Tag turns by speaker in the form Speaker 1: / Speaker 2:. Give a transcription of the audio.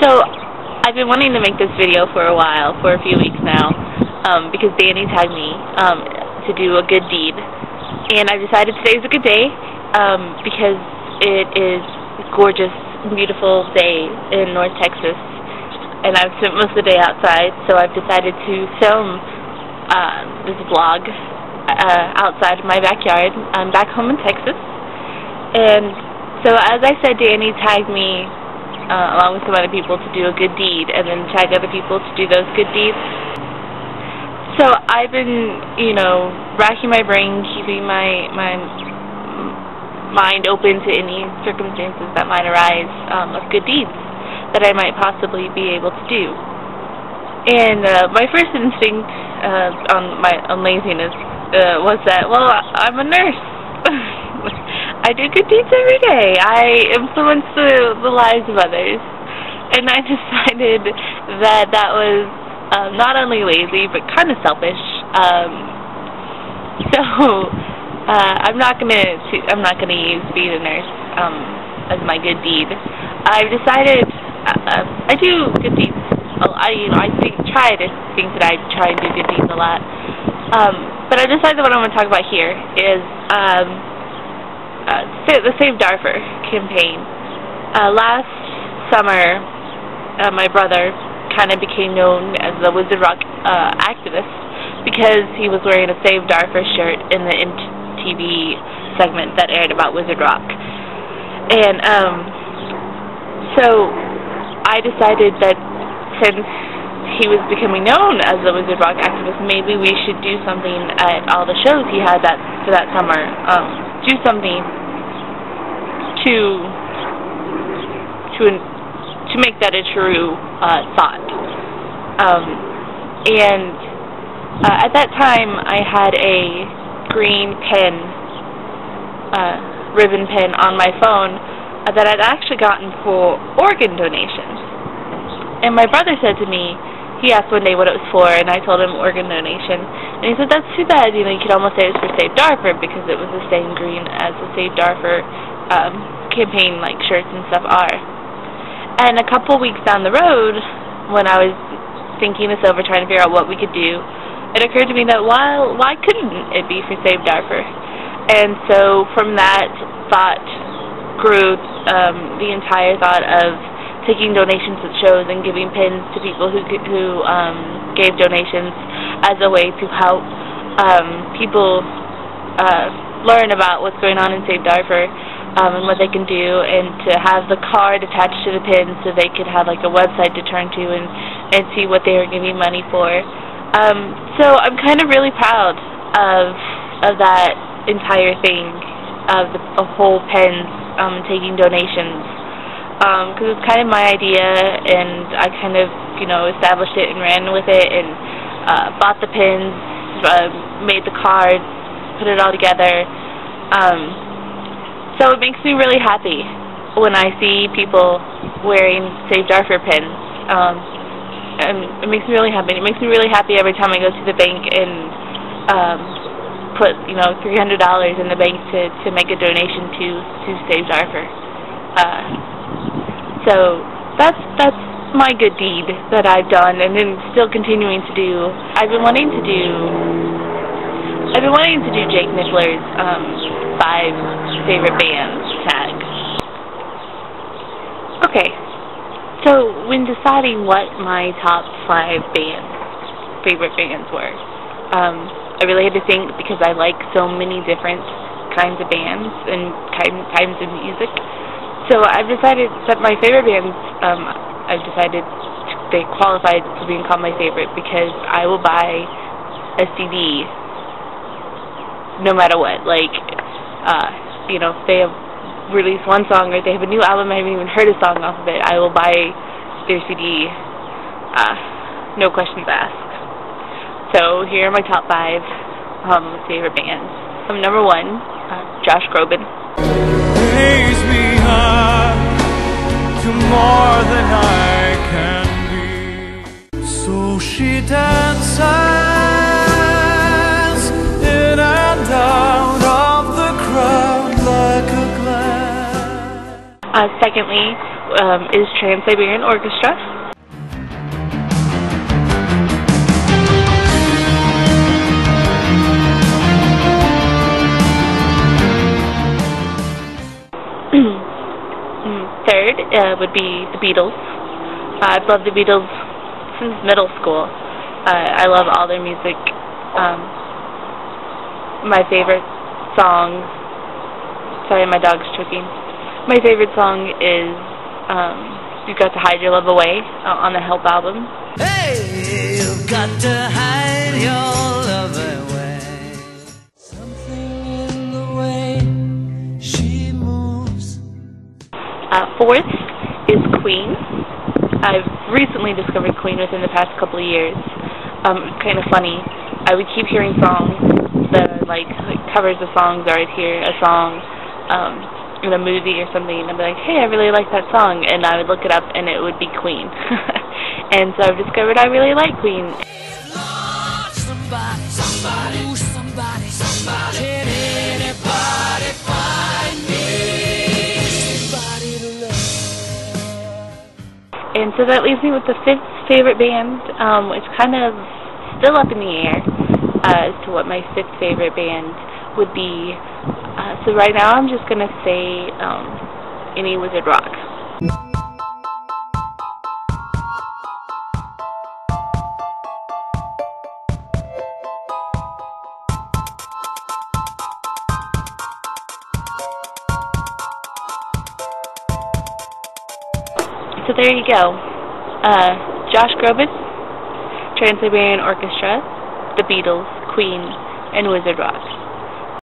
Speaker 1: So, I've been wanting to make this video for a while, for a few weeks now, because Danny tagged me to do a good deed. And I decided today is a good day, because it is a gorgeous, beautiful day in North Texas. And I've spent most of the day outside, so I've decided to film this vlog outside of my backyard. I'm back home in Texas. And so, as I said, Danny tagged me along with some other people to do a good deed, and then tag other people to do those good deeds. So I've been, racking my brain, keeping my mind open to any circumstances that might arise of good deeds that I might possibly be able to do. And my first instinct on laziness was that, well, I'm a nurse. I do good deeds every day. I influence the lives of others. And I decided that was not only lazy, but kind of selfish. So I'm not gonna use being a nurse as my good deed. I've decided I do good deeds. I try to think that I try and do good deeds a lot. But I decided that what I'm going to talk about here is the Save Darfur campaign. Last summer, my brother kind of became known as the Wizard Rock activist because he was wearing a Save Darfur shirt in the MTV segment that aired about Wizard Rock. And so I decided that since he was becoming known as the Wizard Rock activist, maybe we should do something at all the shows he had for that summer. Do something to make that a true thought. And at that time, I had a green pen, ribbon pen on my phone that I'd actually gotten for organ donations. And my brother said to me, he asked one day what it was for, and I told him organ donation. And he said, that's too bad, you could almost say it's for Save Darfur, because it was the same green as the Save Darfur campaign, shirts and stuff are. And a couple weeks down the road, when I was thinking this over, trying to figure out what we could do, it occurred to me that why couldn't it be for Save Darfur? And so from that thought grew the entire thought of taking donations at shows and giving pins to people who gave donations as a way to help people learn about what's going on in Save Darfur and what they can do, and to have the card attached to the pin so they could have a website to turn to and see what they were giving money for. So I'm kind of really proud of that entire thing, of the whole pens taking donations. Because it's kind of my idea, and I kind of, established it and ran with it, and bought the pins, made the cards, put it all together. So it makes me really happy when I see people wearing Save Darfur pins. And it makes me really happy. It makes me really happy every time I go to the bank and put, $300 in the bank to make a donation to Save Darfur. So that's my good deed that I've done, and then still continuing to do. I've been wanting to do Jake Nickler's 5 favorite bands tag. Okay, so when deciding what my top 5 favorite bands were, I really had to think, because I like so many different kinds of bands and kinds of music. So I've decided that my favorite bands, they qualified for being called my favorite because I will buy a CD no matter what. If they have released one song or they have a new album, I haven't even heard a song off of it, I will buy their CD, no questions asked. So here are my top 5 favorite bands. Number 1, Josh Groban.
Speaker 2: Raise me up to more than I can be. So she dances in and out of the crowd like a glass.
Speaker 1: Secondly, is Trans-Siberian Orchestra. Third would be the Beatles. I've loved the Beatles since middle school. I love all their music. My favorite song, sorry, my dog's choking. My favorite song is You've Got to Hide Your Love Away on the Help album.
Speaker 2: Hey, you've got to hide your love away. Something in the way she moves.
Speaker 1: Fourth is Queen. I've recently discovered Queen within the past couple of years. Kind of funny. I would keep hearing songs that are like covers of songs, or I'd hear a song in a movie or something, and I'd be like, hey, I really like that song, and I would look it up, and it would be Queen. And so I've discovered I really like Queen.
Speaker 2: Can anybody find me somebody to love?
Speaker 1: And so that leaves me with the fifth favorite band, which kind of still up in the air as to what my fifth favorite band would be. So right now I'm just going to say any Wizard Rock. So there you go. Josh Groban, Trans-Siberian Orchestra, the Beatles, Queen, and Wizard Rock.